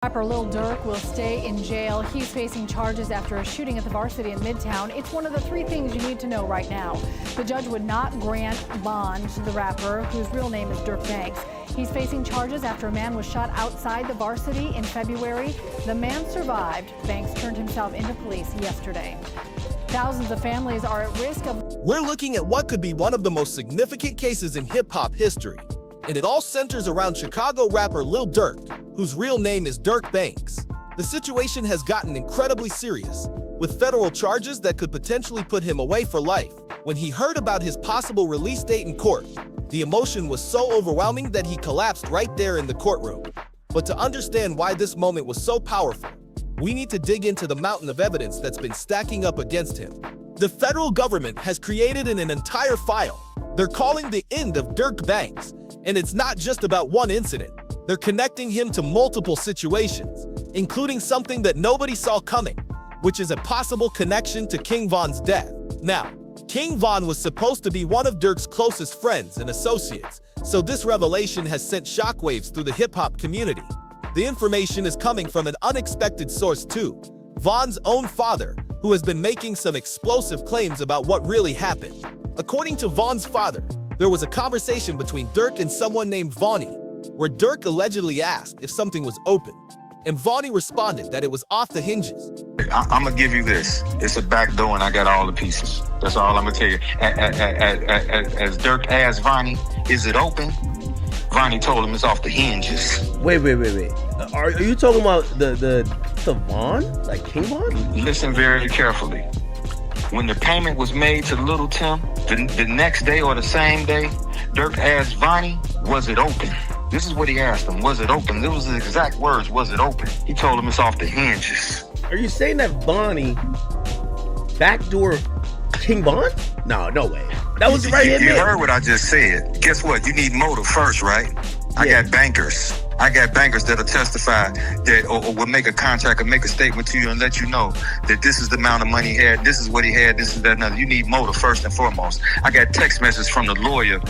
Rapper Lil Durk will stay in jail. He's facing charges after a shooting at the Varsity in Midtown. It's one of the three things you need to know right now. The judge would not grant bond to the rapper, whose real name is Durk Banks. He's facing charges after a man was shot outside the Varsity in February. The man survived. Banks turned himself into police yesterday. Thousands of families are at risk of... We're looking at what could be one of the most significant cases in hip-hop history. And it all centers around Chicago rapper Lil Durk, whose real name is Durk Banks. The situation has gotten incredibly serious, with federal charges that could potentially put him away for life. When he heard about his possible release date in court, the emotion was so overwhelming that he collapsed right there in the courtroom. But to understand why this moment was so powerful, we need to dig into the mountain of evidence that's been stacking up against him. The federal government has created an entire file they're calling the end of Durk Banks. And it's not just about one incident. They're connecting him to multiple situations, including something that nobody saw coming, which is a possible connection to King Von's death. Now, King Von was supposed to be one of Durk's closest friends and associates, so this revelation has sent shockwaves through the hip-hop community. The information is coming from an unexpected source too, Von's own father, who has been making some explosive claims about what really happened. According to Von's father, there was a conversation between Durk and someone named Vonnie, where Durk allegedly asked if something was open, and Vonnie responded that it was off the hinges. I'm gonna give you this. It's a back door and I got all the pieces. That's all I'm gonna tell you. As Durk asked Vonnie, is it open? Vonnie told him it's off the hinges. Wait. Are you talking about the Von? Like King Von? Listen very carefully. When the payment was made to Little Tim, the next day or the same day, Durk asked Vonnie, was it open? This is what he asked him, was it open? It was the exact words, was it open? He told him it's off the hinges. Are you saying that Vonnie backdoor King Von? No way. That was right here. You heard what I just said. Guess what? You need motive first, right? I got bankers. I got bankers that'll testify that or will make a contract or make a statement to you and let you know that this is the amount of money he had, this is what he had, this is that, another. You need motive first and foremost. I got text messages from the lawyer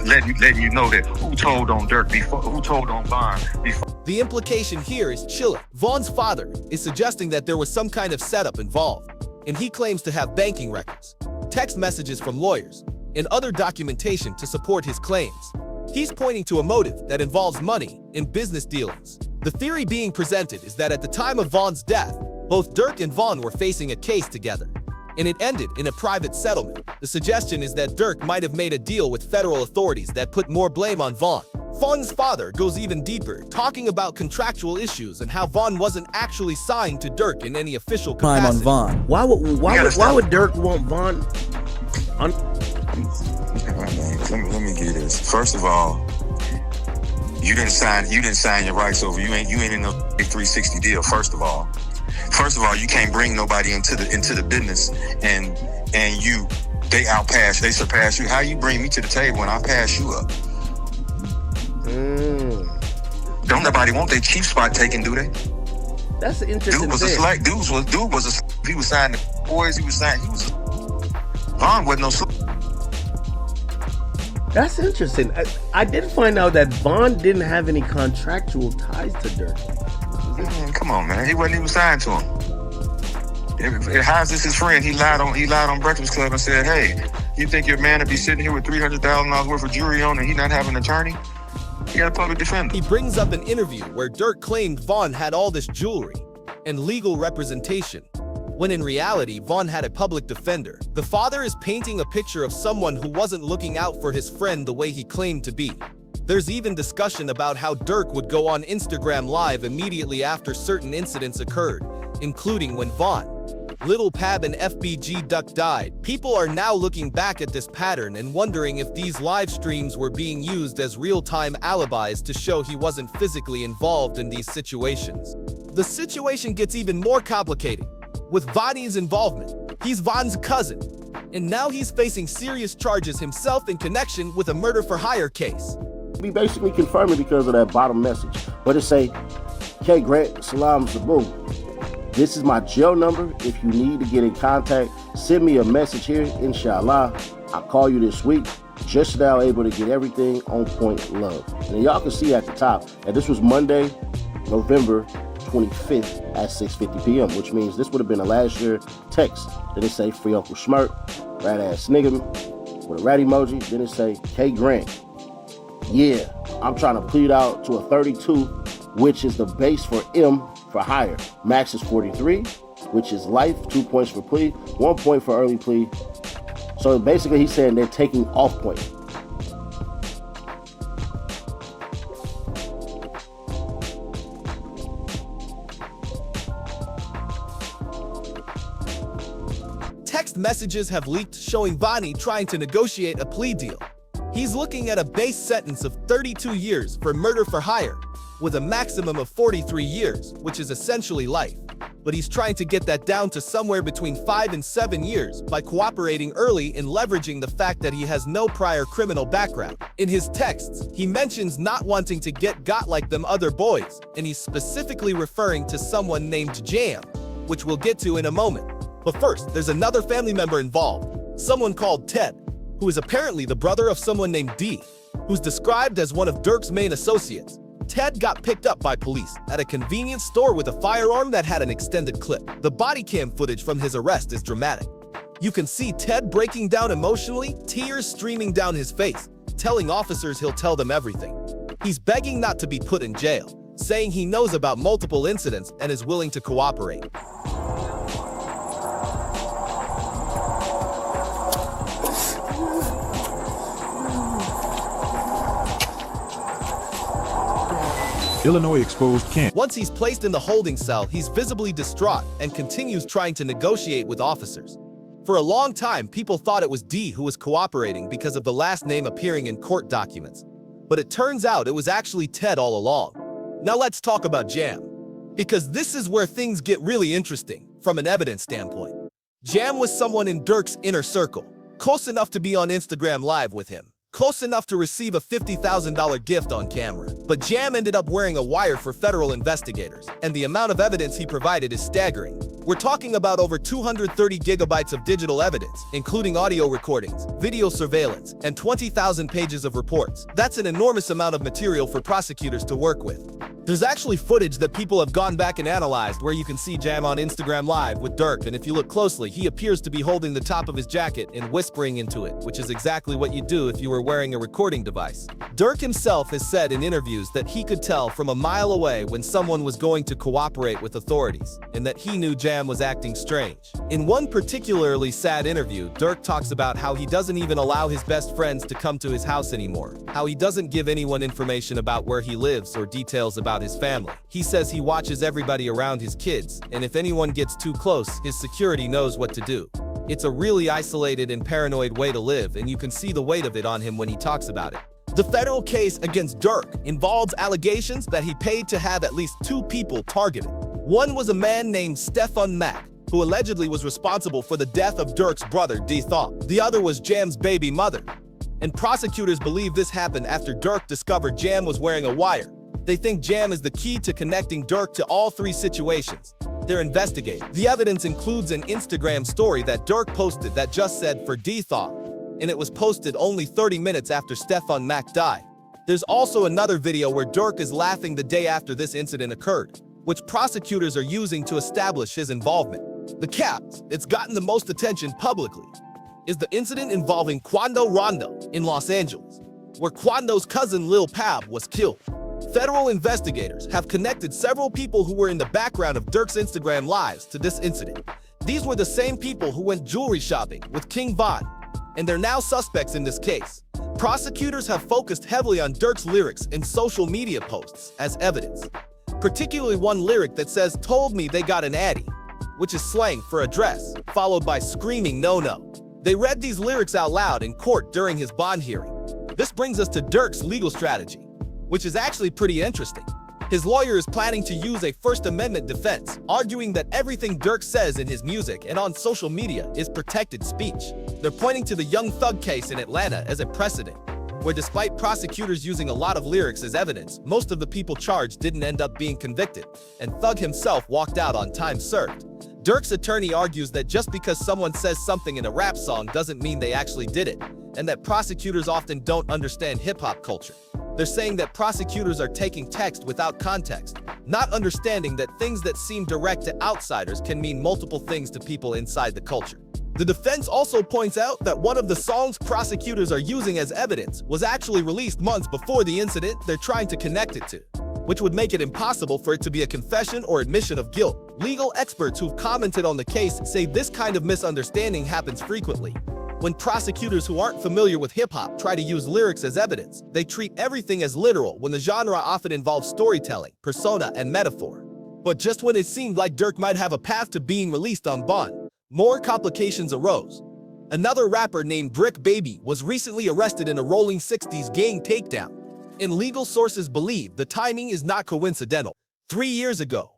letting you know that who told on Durk before, who told on Von before. The implication here is Chiraq. Von's father is suggesting that there was some kind of setup involved, and he claims to have banking records, text messages from lawyers, and other documentation to support his claims. He's pointing to a motive that involves money in business dealings. The theory being presented is that at the time of Von's death, both Durk and Von were facing a case together, and it ended in a private settlement. The suggestion is that Durk might have made a deal with federal authorities that put more blame on Von. Von's father goes even deeper, talking about contractual issues and how Von wasn't actually signed to Durk in any official capacity. On Von. Why would Durk want Von? Let me get this. First of all, you didn't sign your rights over. You ain't in no 360 deal. First of all, you can't bring nobody into the business and they surpass you. How you bring me to the table when I pass you up? Don't nobody want their chief spot taken, do they? That's an interesting Dude was a select. Dude was he was signing the boys. Von wasn't no select. That's interesting. I did find out that Von didn't have any contractual ties to Durk. Man, come on, man. He wasn't even signed to him. How's this his friend? He lied on Breakfast Club and said, hey, you think your man would be sitting here with $300,000 worth of jewelry on and he not have an attorney? He got a public defender. He brings up an interview where Durk claimed Von had all this jewelry and legal representation, when in reality, Von had a public defender. The father is painting a picture of someone who wasn't looking out for his friend the way he claimed to be. There's even discussion about how Durk would go on Instagram Live immediately after certain incidents occurred, including when Von, Lil Pab and FBG Duck died. People are now looking back at this pattern and wondering if these live streams were being used as real-time alibis to show he wasn't physically involved in these situations. The situation gets even more complicated. With Vonnie's involvement, he's Von's cousin, and now he's facing serious charges himself in connection with a murder-for-hire case. We basically confirm it because of that bottom message. But it say, K Grant, Salam Zaboom. This is my jail number. If you need to get in contact, send me a message here, inshallah. I'll call you this week. Just now able to get everything on point love. And y'all can see at the top that this was Monday, November 25th at 6:50 p.m., which means this would have been a last year text. Then it say free Uncle Schmirk, rat ass nigga with a rat emoji. Then it say K Grant. Yeah, I'm trying to plead out to a 32, which is the base for M for hire. Max is 43, which is life, 2 points for plea, 1 point for early plea. So basically he's saying they're taking off point. Text messages have leaked showing Bonnie trying to negotiate a plea deal. He's looking at a base sentence of 32 years for murder for hire, with a maximum of 43 years, which is essentially life. But he's trying to get that down to somewhere between 5 and 7 years by cooperating early and leveraging the fact that he has no prior criminal background. In his texts, he mentions not wanting to get got like them other boys, and he's specifically referring to someone named Jam, which we'll get to in a moment. But first, there's another family member involved, someone called Ted, who is apparently the brother of someone named D, who's described as one of Durk's main associates. Ted got picked up by police at a convenience store with a firearm that had an extended clip. The body cam footage from his arrest is dramatic. You can see Ted breaking down emotionally, tears streaming down his face, telling officers he'll tell them everything. He's begging not to be put in jail, saying he knows about multiple incidents and is willing to cooperate. Illinois exposed Kent. Once he's placed in the holding cell, he's visibly distraught and continues trying to negotiate with officers. For a long time, people thought it was D who was cooperating because of the last name appearing in court documents. But it turns out it was actually Ted all along. Now let's talk about Jam, because this is where things get really interesting from an evidence standpoint. Jam was someone in Durk's inner circle, close enough to be on Instagram Live with him, close enough to receive a $50,000 gift on camera. But Jam ended up wearing a wire for federal investigators, and the amount of evidence he provided is staggering. We're talking about over 230 gigabytes of digital evidence, including audio recordings, video surveillance, and 20,000 pages of reports. That's an enormous amount of material for prosecutors to work with. There's actually footage that people have gone back and analyzed where you can see Jam on Instagram Live with Durk, and if you look closely, he appears to be holding the top of his jacket and whispering into it, which is exactly what you do if you were wearing a recording device. Durk himself has said in interviews that he could tell from a mile away when someone was going to cooperate with authorities, and that he knew Jam was acting strange. In one particularly sad interview, Durk talks about how he doesn't even allow his best friends to come to his house anymore, how he doesn't give anyone information about where he lives or details about his family. He says he watches everybody around his kids, and if anyone gets too close, his security knows what to do. It's a really isolated and paranoid way to live, and you can see the weight of it on him when he talks about it. The federal case against Durk involves allegations that he paid to have at least 2 people targeted. One was a man named Stefan Mack, who allegedly was responsible for the death of Durk's brother, D. Thaw. The other was Jam's baby mother. And prosecutors believe this happened after Durk discovered Jam was wearing a wire. They think Jam is the key to connecting Durk to all 3 situations. They're investigating. The evidence includes an Instagram story that Durk posted that just said for D. Thaw, and it was posted only 30 minutes after Stefan Mack died. There's also another video where Durk is laughing the day after this incident occurred, which prosecutors are using to establish his involvement. The cap, it's gotten the most attention publicly, is the incident involving Quando Rondo in Los Angeles, where Quando's cousin Lil Pab was killed. Federal investigators have connected several people who were in the background of Durk's Instagram Lives to this incident. These were the same people who went jewelry shopping with King Von, and they're now suspects in this case. Prosecutors have focused heavily on Durk's lyrics in social media posts as evidence, particularly one lyric that says, "Told me they got an Addy," which is slang for address, followed by screaming "no-no." They read these lyrics out loud in court during his bond hearing. This brings us to Durk's legal strategy, which is actually pretty interesting. His lawyer is planning to use a First Amendment defense, arguing that everything Durk says in his music and on social media is protected speech. They're pointing to the Young Thug case in Atlanta as a precedent, where despite prosecutors using a lot of lyrics as evidence, most of the people charged didn't end up being convicted, and Thug himself walked out on time served. Durk's attorney argues that just because someone says something in a rap song doesn't mean they actually did it, and that prosecutors often don't understand hip-hop culture. They're saying that prosecutors are taking text without context, not understanding that things that seem direct to outsiders can mean multiple things to people inside the culture. The defense also points out that one of the songs prosecutors are using as evidence was actually released months before the incident they're trying to connect it to, which would make it impossible for it to be a confession or admission of guilt. Legal experts who've commented on the case say this kind of misunderstanding happens frequently. When prosecutors who aren't familiar with hip-hop try to use lyrics as evidence, they treat everything as literal when the genre often involves storytelling, persona, and metaphor. But just when it seemed like Durk might have a path to being released on bond, more complications arose. Another rapper named Brick Baby was recently arrested in a Rolling 60s gang takedown, and legal sources believe the timing is not coincidental. 3 years ago,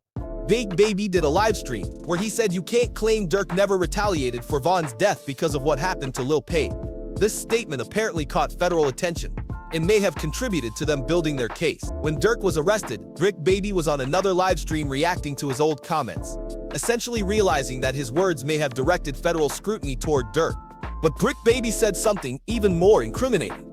Big Baby did a live stream where he said you can't claim Durk never retaliated for Von's death because of what happened to Lil Payne. This statement apparently caught federal attention and may have contributed to them building their case. When Durk was arrested, Brick Baby was on another live stream reacting to his old comments, essentially realizing that his words may have directed federal scrutiny toward Durk. But Brick Baby said something even more incriminating.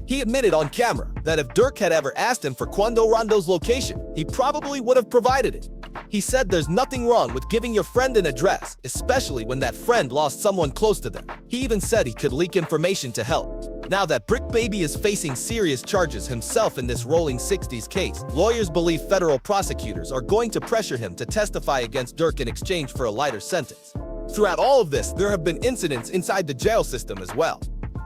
He admitted on camera that if Durk had ever asked him for Quando Rondo's location, he probably would have provided it. He said there's nothing wrong with giving your friend an address, especially when that friend lost someone close to them. He even said he could leak information to help. Now that Brick Baby is facing serious charges himself in this Rolling 60s case, lawyers believe federal prosecutors are going to pressure him to testify against Durk in exchange for a lighter sentence. Throughout all of this, there have been incidents inside the jail system as well.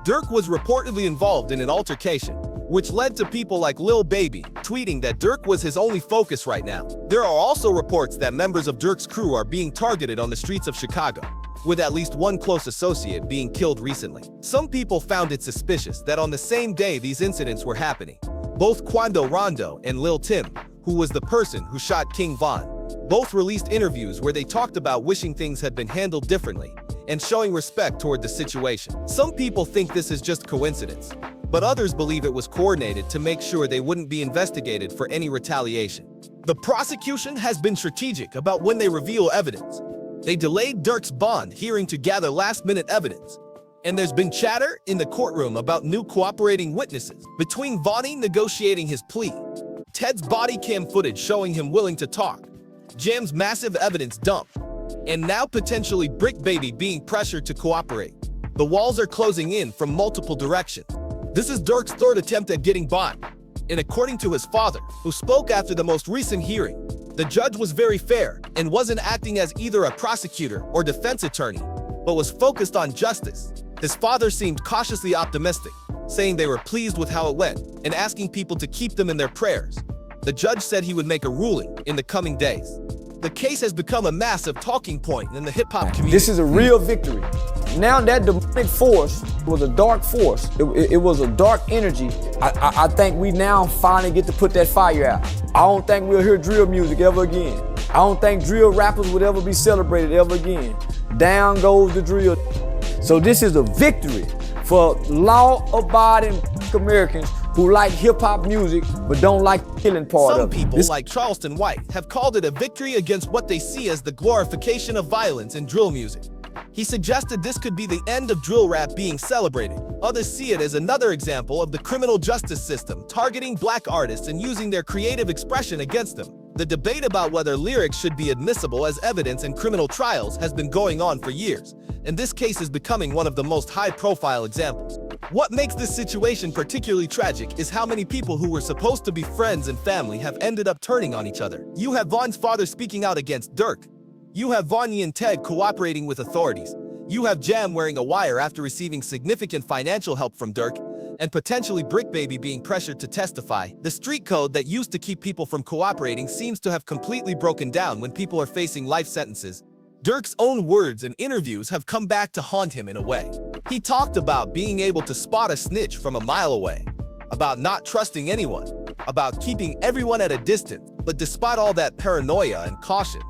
Durk was reportedly involved in an altercation, which led to people like Lil Baby tweeting that Durk was his only focus right now. There are also reports that members of Durk's crew are being targeted on the streets of Chicago, with at least one close associate being killed recently. Some people found it suspicious that on the same day these incidents were happening, both Quando Rondo and Lil Tim, who was the person who shot King Von, both released interviews where they talked about wishing things had been handled differently and showing respect toward the situation. Some people think this is just coincidence, but others believe it was coordinated to make sure they wouldn't be investigated for any retaliation. The prosecution has been strategic about when they reveal evidence. They delayed Durk's bond hearing to gather last-minute evidence, and there's been chatter in the courtroom about new cooperating witnesses. Between Vonnie negotiating his plea, Ted's body cam footage showing him willing to talk, Jam's massive evidence dump, and now potentially Brick Baby being pressured to cooperate, the walls are closing in from multiple directions. This is Durk's third attempt at getting bond, and according to his father, who spoke after the most recent hearing, the judge was very fair and wasn't acting as either a prosecutor or defense attorney, but was focused on justice. His father seemed cautiously optimistic, saying they were pleased with how it went and asking people to keep them in their prayers. The judge said he would make a ruling in the coming days. The case has become a massive talking point in the hip-hop community. This is a real victory. Now that demonic force was a dark force. It was a dark energy. I think we now finally get to put that fire out. I don't think we'll hear drill music ever again. I don't think drill rappers would ever be celebrated ever again. Down goes the drill. So this is a victory for law-abiding Americans who like hip-hop music but don't like the killing part Some of it. people, like Charleston White, have called it a victory against what they see as the glorification of violence in drill music. He suggested this could be the end of drill rap being celebrated. Others see it as another example of the criminal justice system targeting black artists and using their creative expression against them. The debate about whether lyrics should be admissible as evidence in criminal trials has been going on for years, and this case is becoming one of the most high-profile examples. What makes this situation particularly tragic is how many people who were supposed to be friends and family have ended up turning on each other. You have Von's father speaking out against Durk. You have Vonnie and Ted cooperating with authorities. You have Jam wearing a wire after receiving significant financial help from Durk, and potentially Brick Baby being pressured to testify. The street code that used to keep people from cooperating seems to have completely broken down when people are facing life sentences. Durk's own words and interviews have come back to haunt him in a way. He talked about being able to spot a snitch from a mile away, about not trusting anyone, about keeping everyone at a distance, but despite all that paranoia and caution,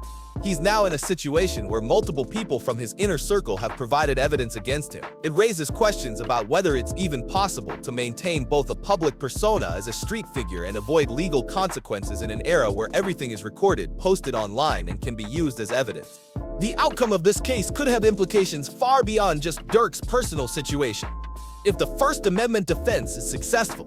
he's now in a situation where multiple people from his inner circle have provided evidence against him. It raises questions about whether it's even possible to maintain both a public persona as a street figure and avoid legal consequences in an era where everything is recorded, posted online, and can be used as evidence. The outcome of this case could have implications far beyond just Durk's personal situation. If the First Amendment defense is successful,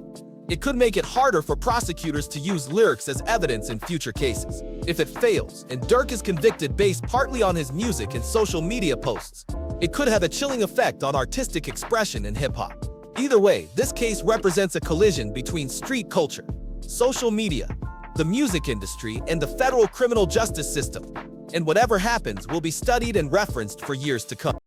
It could make it harder for prosecutors to use lyrics as evidence in future cases. If it fails, and Durk is convicted based partly on his music and social media posts, it could have a chilling effect on artistic expression in hip-hop. Either way, this case represents a collision between street culture, social media, the music industry, and the federal criminal justice system. And whatever happens will be studied and referenced for years to come.